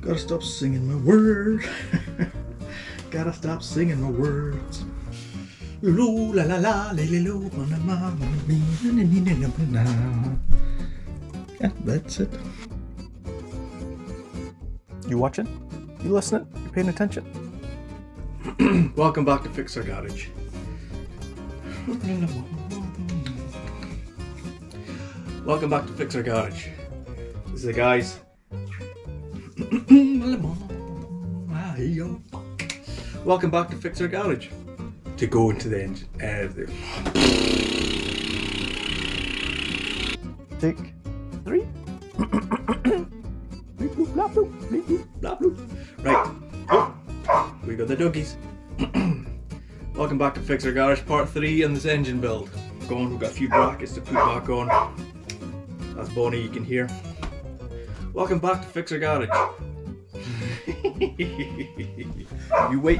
Gotta stop singing my words. Gotta stop singing my words. Loo la la la la la la. Yeah, that's it. You watching? You listening? You paying attention? Welcome back to Fixxxer Garage. Welcome back to Fixxxer Garage. This is the guys. Welcome back to Fixxxer Garage. To go into the engine. Take 3. Right. Oh, we got the doggies. Welcome back to Fixxxer Garage Part 3 on this engine build. We've got a few brackets to put back on. That's Bonnie, you can hear. Welcome back to Fixxxer Garage. You wait.